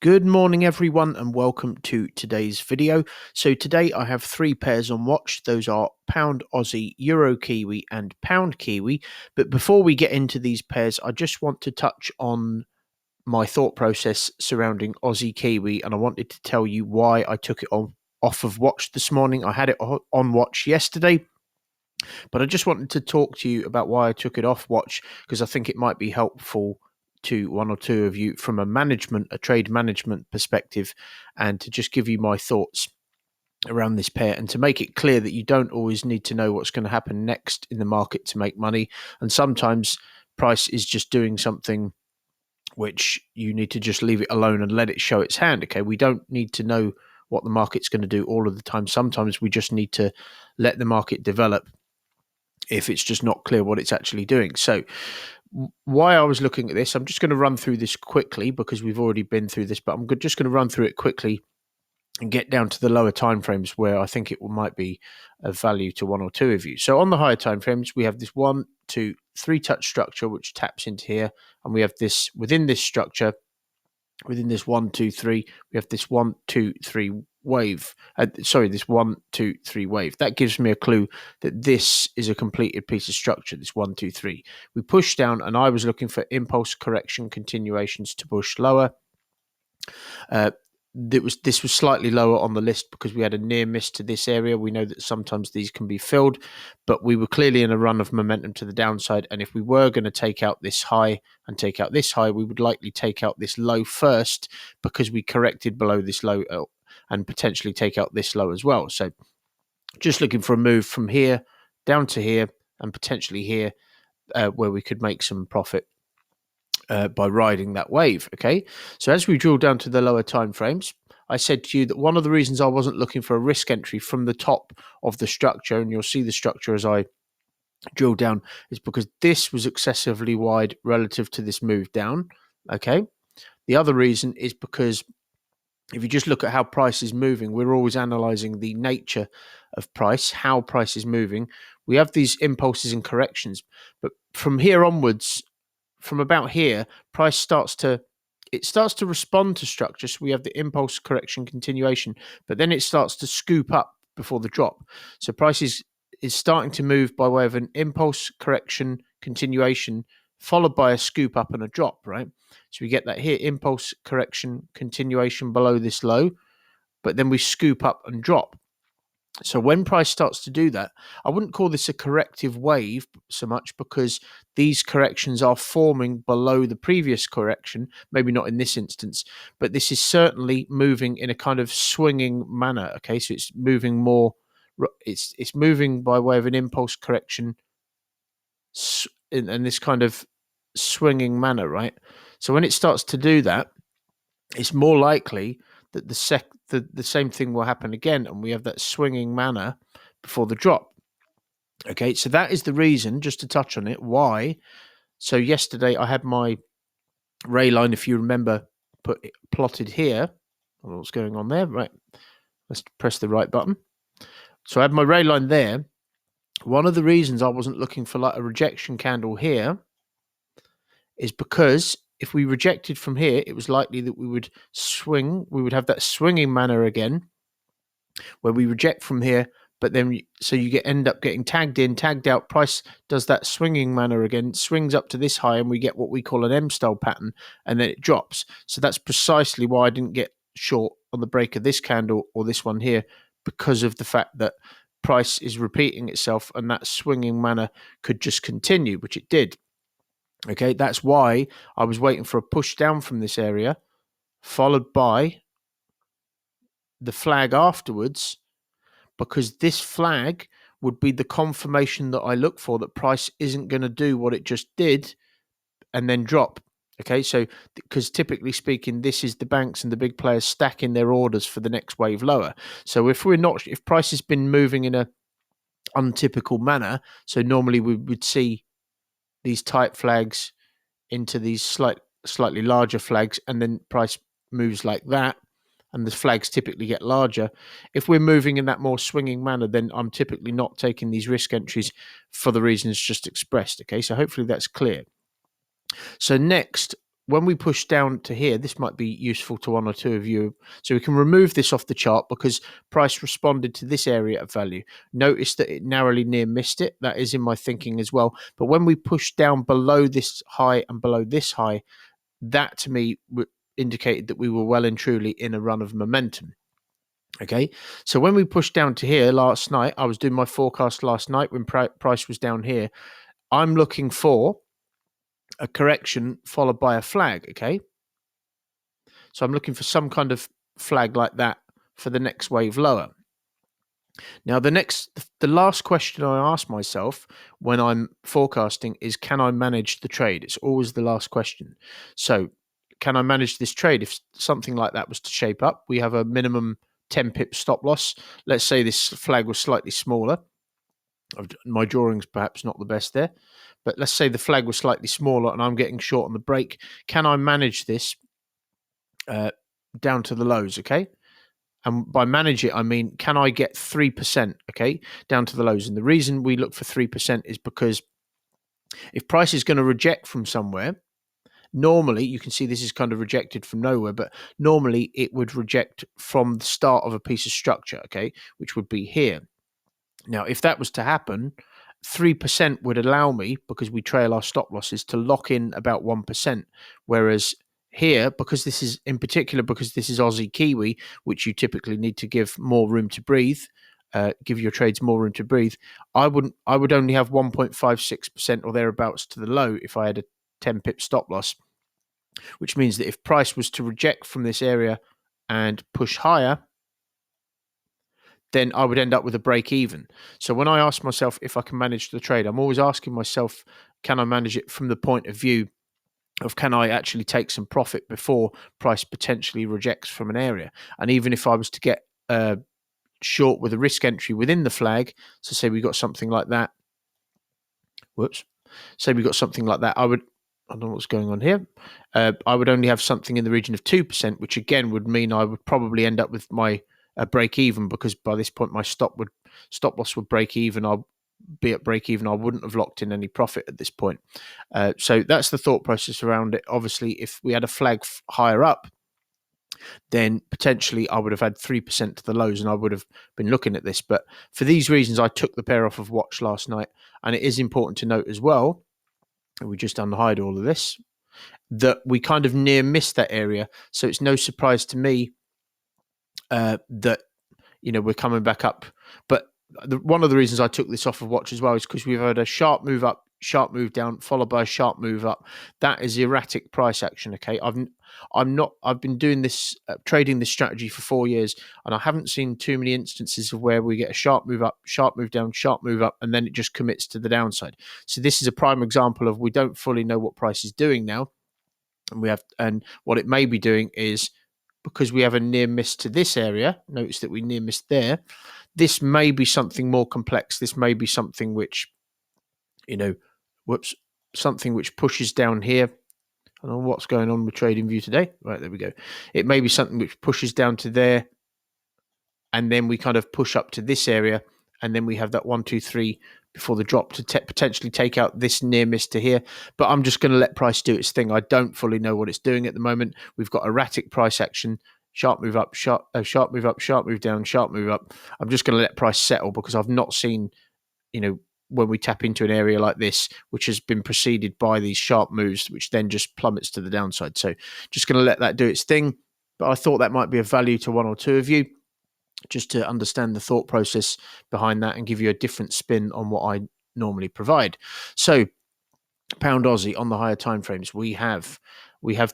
Good morning everyone and welcome to today's video. So today I have three pairs on watch. Those are Pound Aussie, Euro Kiwi and Pound Kiwi. But before we get into these pairs, I just want to touch on my thought process surrounding Aussie Kiwi, and I wanted to tell you why I took it off of watch this morning. I had it on watch yesterday, but I just wanted to talk to you about why I took it off watch, because I think it might be helpful to one or two of you from a trade management perspective, and to just give you my thoughts around this pair, and to make it clear that you don't always need to know what's going to happen next in the market to make money. And sometimes price is just doing something which you need to just leave it alone and let it show its hand. Okay, we don't need to know what the market's going to do all of the time. Sometimes we just need to let the market develop if it's just not clear what it's actually doing. So why I was looking at this, I'm just going to run through this quickly because we've already been through this, but I'm just going to run through it quickly and get down to the lower timeframes where I think it might be of value to one or two of you. So on the higher timeframes, we have this 1, 2, 3 touch structure which taps into here, and we have this within this structure, within this 1, 2, 3, we have this 1, 2, 3 wave. This 1, 2, 3 wave. That gives me a clue that this is a completed piece of structure, this 1, 2, 3. We push down, and I was looking for impulse correction continuations to push lower. This was slightly lower on the list because we had a near miss to this area. We know that sometimes these can be filled, but we were clearly in a run of momentum to the downside. And if we were going to take out this high and take out this high, we would likely take out this low first because we corrected below this low and potentially take out this low as well. So just looking for a move from here down to here and potentially here where we could make some profit by riding that wave. Okay, so as we drill down to the lower time frames, I said to you that one of the reasons I wasn't looking for a risk entry from the top of the structure, and you'll see the structure as I drill down, is because this was excessively wide relative to this move down. Okay, the other reason is because if you just look at how price is moving, we're always analyzing the nature of price, how price is moving. We have these impulses and corrections, but from here onwards, from about here, price starts to respond to structure. So we have the impulse correction continuation, but then it starts to scoop up before the drop. So price is starting to move by way of an impulse correction continuation, followed by a scoop up and a drop, right? So we get that here, impulse correction continuation below this low, but then we scoop up and drop. So when price starts to do that, I wouldn't call this a corrective wave so much, because these corrections are forming below the previous correction, maybe not in this instance, but this is certainly moving in a kind of swinging manner. Okay, so it's moving more, it's moving by way of an impulse correction in this kind of swinging manner, right? So when it starts to do that, it's more likely that the same thing will happen again, and we have that swinging manner before the drop. Okay, so that is the reason, just to touch on it, why. So yesterday I had my ray line, if you remember, plotted here. What's going on there? Right, let's press the right button. So I had my ray line there. One of the reasons I wasn't looking for like a rejection candle here is because if we rejected from here, it was likely that we would swing. We would have that swinging manner again, where we reject from here, but then so you end up getting tagged in, tagged out. Price does that swinging manner again, swings up to this high, and we get what we call an M-style pattern, and then it drops. So that's precisely why I didn't get short on the break of this candle or this one here, because of the fact that price is repeating itself, and that swinging manner could just continue, which it did. Okay, that's why I was waiting for a push down from this area, followed by the flag afterwards, because this flag would be the confirmation that I look for that price isn't going to do what it just did and then drop. Okay, so because typically speaking, this is the banks and the big players stacking their orders for the next wave lower. So if price has been moving in a untypical manner, so normally we would see these tight flags into these slightly larger flags, and then price moves like that, and the flags typically get larger. If we're moving in that more swinging manner, then I'm typically not taking these risk entries for the reasons just expressed. Okay, so hopefully that's clear. So next, when we push down to here, this might be useful to one or two of you. So we can remove this off the chart because price responded to this area of value. Notice that it narrowly near missed it. That is in my thinking as well. But when we push down below this high and below this high, that to me indicated that we were well and truly in a run of momentum. Okay, so when we pushed down to here last night, I was doing my forecast last night when price was down here. I'm looking for a correction followed by a flag. Okay, so I'm looking for some kind of flag like that for the next wave lower. Now, the last question I ask myself when I'm forecasting is, can I manage the trade? It's always the last question. So, can I manage this trade? If something like that was to shape up, we have a minimum 10 pip stop loss. Let's say this flag was slightly smaller. My drawing's perhaps not the best there, but let's say the flag was slightly smaller and I'm getting short on the break. Can I manage this down to the lows? Okay. And by manage it, I mean, can I get 3%, okay, down to the lows? And the reason we look for 3% is because if price is going to reject from somewhere, normally, you can see this is kind of rejected from nowhere, but normally it would reject from the start of a piece of structure, okay, which would be here. Now, if that was to happen, 3% would allow me, because we trail our stop losses, to lock in about 1%, whereas here, because this is in particular, because this is Aussie Kiwi, which you typically need to give more room to breathe, give your trades more room to breathe. I would only have 1.56% or thereabouts to the low if I had a 10 pip stop loss, which means that if price was to reject from this area and push higher, then I would end up with a break even. So when I ask myself if I can manage the trade, I'm always asking myself, can I manage it from the point of view of, can I actually take some profit before price potentially rejects from an area? And even if I was to get short with a risk entry within the flag, so say we got something like that, say we got something like that, I don't know what's going on here. I would only have something in the region of 2%, which again would mean I would probably end up with my break even, because by this point my stop loss would break even. I'll be at break even. I wouldn't have locked in any profit at this point. So that's the thought process around it. Obviously, if we had a flag higher up, then potentially I would have had 3% to the lows and I would have been looking at this. But for these reasons, I took the pair off of watch last night. And it is important to note as well, and we just unhide all of this, that we kind of near missed that area. So it's no surprise to me that, we're coming back up. But one of the reasons I took this off of watch as well is because we've had a sharp move up, sharp move down, followed by a sharp move up. That is erratic price action. Okay, I've been doing this, trading this strategy for 4 years, and I haven't seen too many instances of where we get a sharp move up, sharp move down, sharp move up, and then it just commits to the downside. So this is a prime example of, we don't fully know what price is doing now, and what it may be doing is, because we have a near miss to this area, notice that we near missed there, this may be something more complex. This may be something which, something which pushes down here. I don't know what's going on with TradingView today. Right, there we go. It may be something which pushes down to there, and then we kind of push up to this area, and then we have that 1, 2, 3 before the drop to potentially take out this near miss to here. But I'm just going to let price do its thing. I don't fully know what it's doing at the moment. We've got erratic price action, sharp move up, sharp move up, sharp move down, sharp move up. I'm just going to let price settle, because I've not seen, when we tap into an area like this, which has been preceded by these sharp moves, which then just plummets to the downside. So just going to let that do its thing. But I thought that might be of value to one or two of you, just to understand the thought process behind that and give you a different spin on what I normally provide. So pound Aussie on the higher timeframes, we have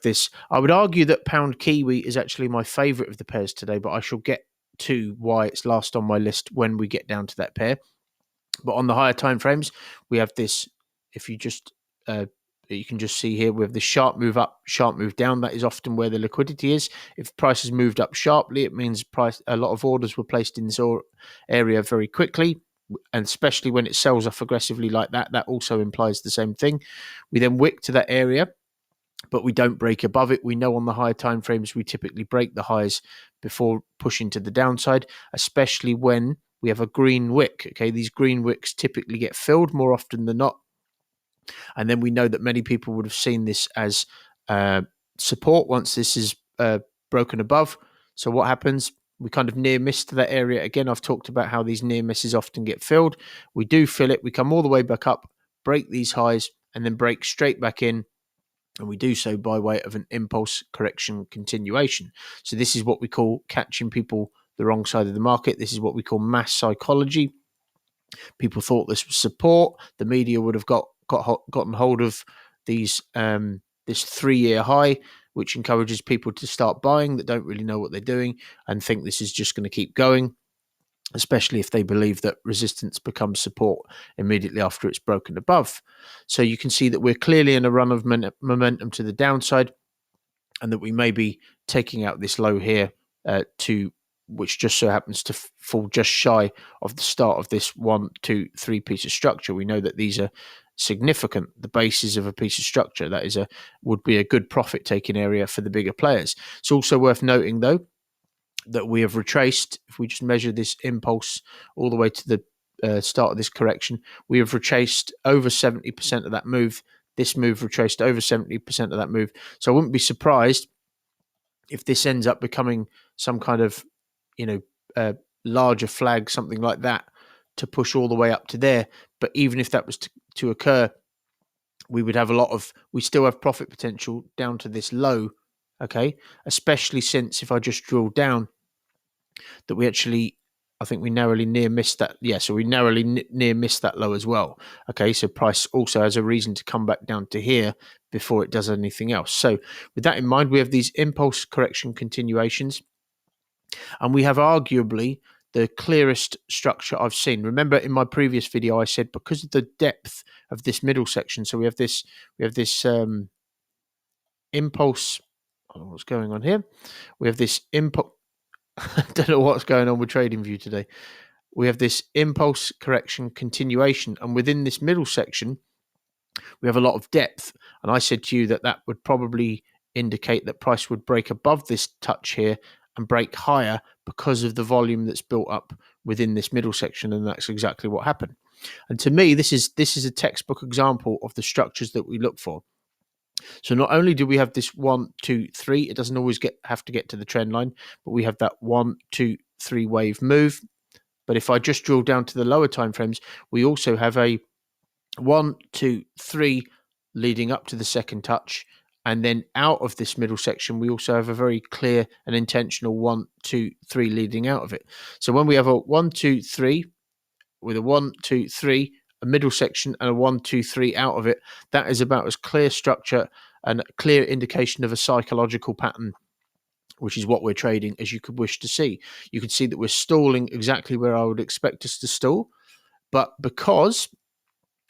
this. I would argue that pound Kiwi is actually my favorite of the pairs today, but I shall get to why it's last on my list when we get down to that pair. But on the higher timeframes, we have this. If you just you can just see here, we have the sharp move up, sharp move down. That is often where the liquidity is. If price has moved up sharply, it means a lot of orders were placed in this area very quickly, and especially when it sells off aggressively like that, that also implies the same thing. We then wick to that area, but we don't break above it. We know on the higher time frames, we typically break the highs before pushing to the downside, especially when we have a green wick. Okay, these green wicks typically get filled more often than not. And then we know that many people would have seen this as support once this is broken above. So what happens? We kind of near miss to that area. Again, I've talked about how these near misses often get filled. We do fill it. We come all the way back up, break these highs, and then break straight back in. And we do so by way of an impulse correction continuation. So this is what we call catching people the wrong side of the market. This is what we call mass psychology. People thought this was support. The media would have gotten hold of these this 3-year high, which encourages people to start buying that don't really know what they're doing and think this is just going to keep going, especially if they believe that resistance becomes support immediately after it's broken above. So you can see that we're clearly in a run of momentum to the downside, and that we may be taking out this low here which just so happens to fall just shy of the start of this 1, 2, 3 piece of structure. We know that these are significant, the bases of a piece of structure. That would be a good profit taking area for the bigger players. It's also worth noting, though, that we have retraced. If we just measure this impulse all the way to the start of this correction, we have retraced over 70% of that move. This move retraced over 70% of that move. So I wouldn't be surprised if this ends up becoming some kind of, larger flag, something like that, to push all the way up to there. But even if that was to occur, we would have we still have profit potential down to this low, okay? Especially since if I just drill down, that I think we narrowly near missed that. Yeah, so we narrowly near missed that low as well. Okay, so price also has a reason to come back down to here before it does anything else. So with that in mind, we have these impulse correction continuations, and we have arguably the clearest structure I've seen. Remember in my previous video, I said because of the depth of this middle section, so we have this impulse. I don't know what's going on here. We have this impulse. I don't know what's going on with TradingView today. We have this impulse correction continuation, and within this middle section, we have a lot of depth. And I said to you that would probably indicate that price would break above this touch here and break higher because of the volume that's built up within this middle section, and that's exactly what happened. And to me, this is a textbook example of the structures that we look for. So not only do we have this 1, 2, 3, it doesn't always have to get to the trend line, but we have that 1, 2, 3 wave move. But if I just drill down to the lower time frames, we also have a 1, 2, 3 leading up to the second touch. And then out of this middle section, we also have a very clear and intentional 1, 2, 3 leading out of it. So when we have a 1, 2, 3 with a 1, 2, 3, a middle section and a 1, 2, 3 out of it, that is about as clear structure and a clear indication of a psychological pattern, which is what we're trading, as you could wish to see. You can see that we're stalling exactly where I would expect us to stall, but because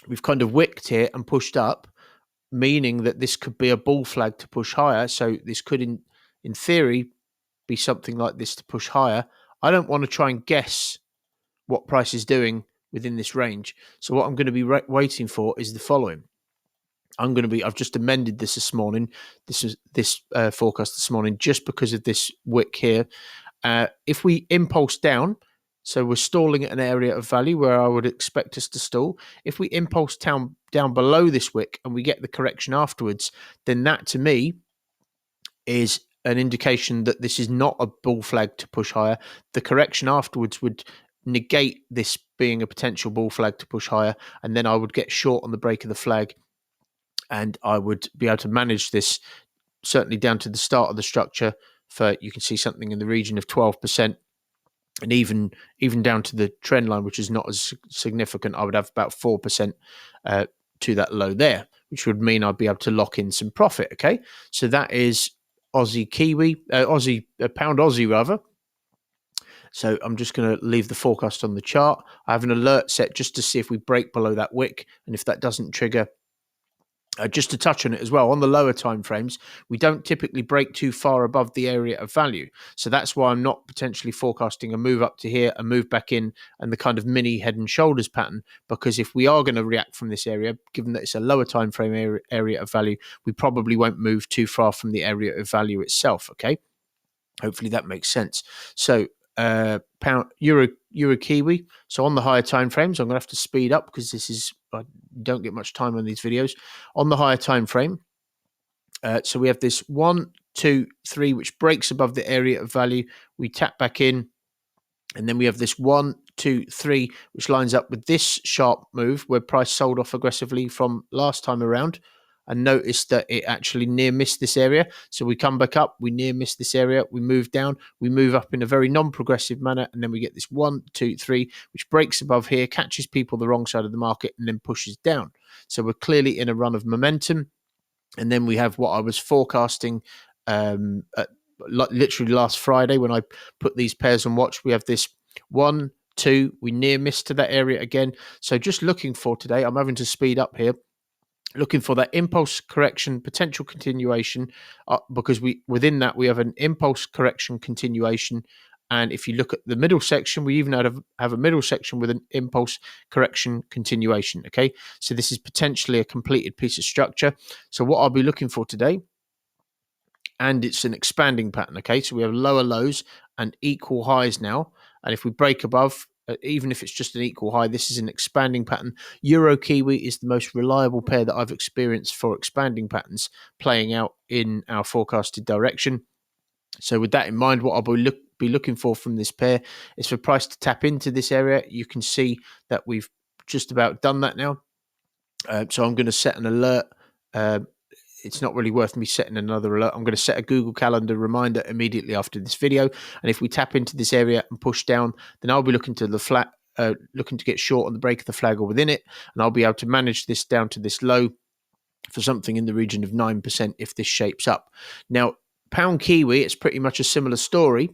we've kind of wicked here and pushed up, meaning that this could be a bull flag to push higher, so this could in theory be something like this to push higher. I don't want to try and guess what price is doing within this range. So what I'm going to be waiting for is the following. I've just amended this morning. This is this forecast this morning just because of this wick here. If we impulse down, so we're stalling at an area of value where I would expect us to stall. If we impulse down below this wick and we get the correction afterwards, then that to me is an indication that this is not a bull flag to push higher. The correction afterwards would negate this being a potential bull flag to push higher, and then I would get short on the break of the flag, and I would be able to manage this certainly down to the start of the structure for, you can see something in the region of 12%, and even down to the trend line, which is not as significant. I would have about 4% to that low there, which would mean I'd be able to lock in some profit. Okay, so that is pound Aussie rather. So I'm just going to leave the forecast on the chart. I have an alert set just to see if we break below that wick, and if that doesn't trigger, just to touch on it as well, on the lower time frames, we don't typically break too far above the area of value. So that's why I'm not potentially forecasting a move up to here, a move back in, and the kind of mini head and shoulders pattern, because if we are going to react from this area, given that it's a lower time frame area of value, we probably won't move too far from the area of value itself. Okay, hopefully that makes sense. So pound euro kiwi. So on the higher time frames, I'm going to have to speed up because I don't get much time on these videos. On the higher time frame, So we have this 1, 2, 3, which breaks above the area of value. We tap back in, and then we have this 1, 2, 3, which lines up with this sharp move where price sold off aggressively from last time around. And notice that it actually near missed this area. So we come back up, we near miss this area, we move down, we move up in a very non-progressive manner, and then we get this 1, 2, 3, which breaks above here, catches people the wrong side of the market, and then pushes down. So we're clearly in a run of momentum. And then we have what I was forecasting literally last Friday when I put these pairs on watch. We have this 1, 2, we near missed to that area again. So just looking for today, I'm having to speed up here, looking for that impulse correction potential continuation, because within that we have an impulse correction continuation. And if you look at the middle section, we even have a middle section with an impulse correction continuation. Okay, so this is potentially a completed piece of structure. So what I'll be looking for today, and it's an expanding pattern. Okay, so we have lower lows and equal highs now. And if we break above, even if it's just an equal high, this is an expanding pattern. Euro Kiwi is the most reliable pair that I've experienced for expanding patterns playing out in our forecasted direction. So with that in mind, what I'll be looking for from this pair is for price to tap into this area. You can see that we've just about done that now. So I'm going to set an alert. It's not really worth me setting another alert. I'm going to set a Google Calendar reminder immediately after this video. And if we tap into this area and push down, then I'll be looking to the flat, looking to get short on the break of the flag or within it. And I'll be able to manage this down to this low for something in the region of 9% if this shapes up. Now, pound Kiwi, it's pretty much a similar story.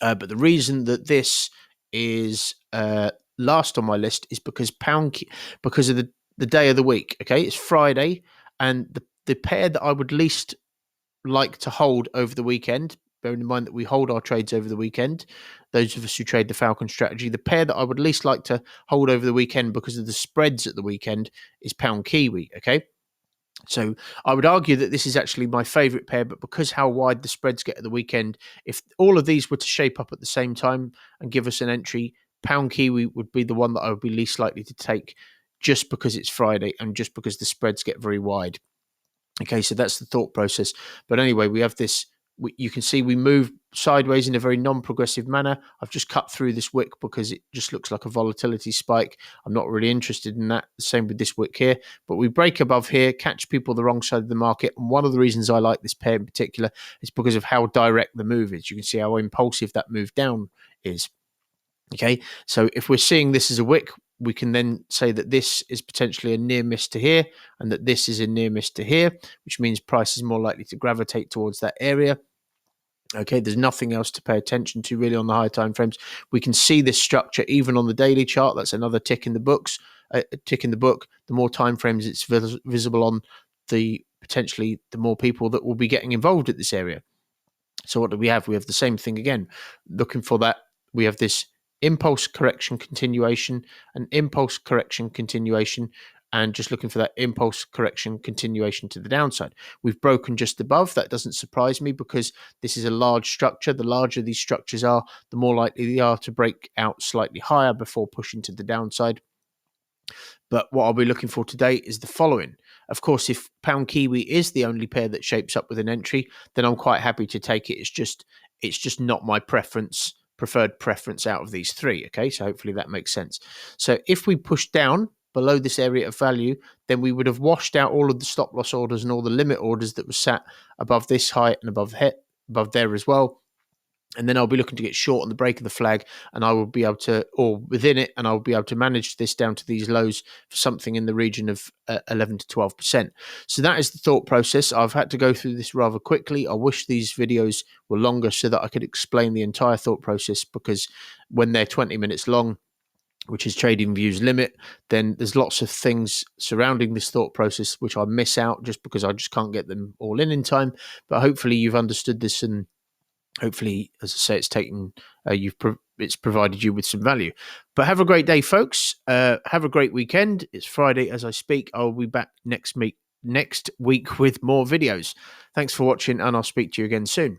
But the reason that this is last on my list is because because of the day of the week. Okay, it's Friday, and the pair that I would least like to hold over the weekend, bearing in mind that we hold our trades over the weekend, those of us who trade the Falcon strategy, the pair that I would least like to hold over the weekend because of the spreads at the weekend is pound Kiwi. Okay, so I would argue that this is actually my favourite pair, but because how wide the spreads get at the weekend, if all of these were to shape up at the same time and give us an entry, pound Kiwi would be the one that I would be least likely to take, just because it's Friday and just because the spreads get very wide. Okay, so that's the thought process. But anyway, we have this. You can see we move sideways in a very non-progressive manner. I've just cut through this wick because it just looks like a volatility spike. I'm not really interested in that. Same with this wick here. But we break above here, catch people the wrong side of the market. And one of the reasons I like this pair in particular is because of how direct the move is. You can see how impulsive that move down is. Okay, so if we're seeing this as a wick, we can then say that this is potentially a near miss to here and that this is a near miss to here, which means price is more likely to gravitate towards that area. Okay, there's nothing else to pay attention to really on the higher time frames. We can see this structure even on the daily chart. That's another tick in the books. Tick in the book. The more time frames it's visible on, the potentially the more people that will be getting involved at this area. So what do we have? We have the same thing again. Looking for that, we have this impulse correction continuation, an impulse correction continuation, and just looking for that impulse correction continuation to the downside. We've broken just above. That doesn't surprise me because this is a large structure. The larger these structures are, the more likely they are to break out slightly higher before pushing to the downside. But what I'll be looking for today is the following. Of course, if pound Kiwi is the only pair that shapes up with an entry, then I'm quite happy to take it. It's just not my preferred preference out of these three. Okay, so hopefully that makes sense. So if we push down below this area of value, then we would have washed out all of the stop loss orders and all the limit orders that were sat above this height and above there as well. And then I'll be looking to get short on the break of the flag, and I will be able to, or within it, and I'll be able to manage this down to these lows for something in the region of 11 to 12%. So that is the thought process. I've had to go through this rather quickly. I wish these videos were longer so that I could explain the entire thought process, because when they're 20 minutes long, which is Trading View's limit, then there's lots of things surrounding this thought process which I miss out just because I just can't get them all in time. But hopefully you've understood this, and hopefully, as I say, it's provided you with some value. But have a great day, folks. Have a great weekend. It's Friday as I speak. I'll be back next week with more videos. Thanks for watching, and I'll speak to you again soon.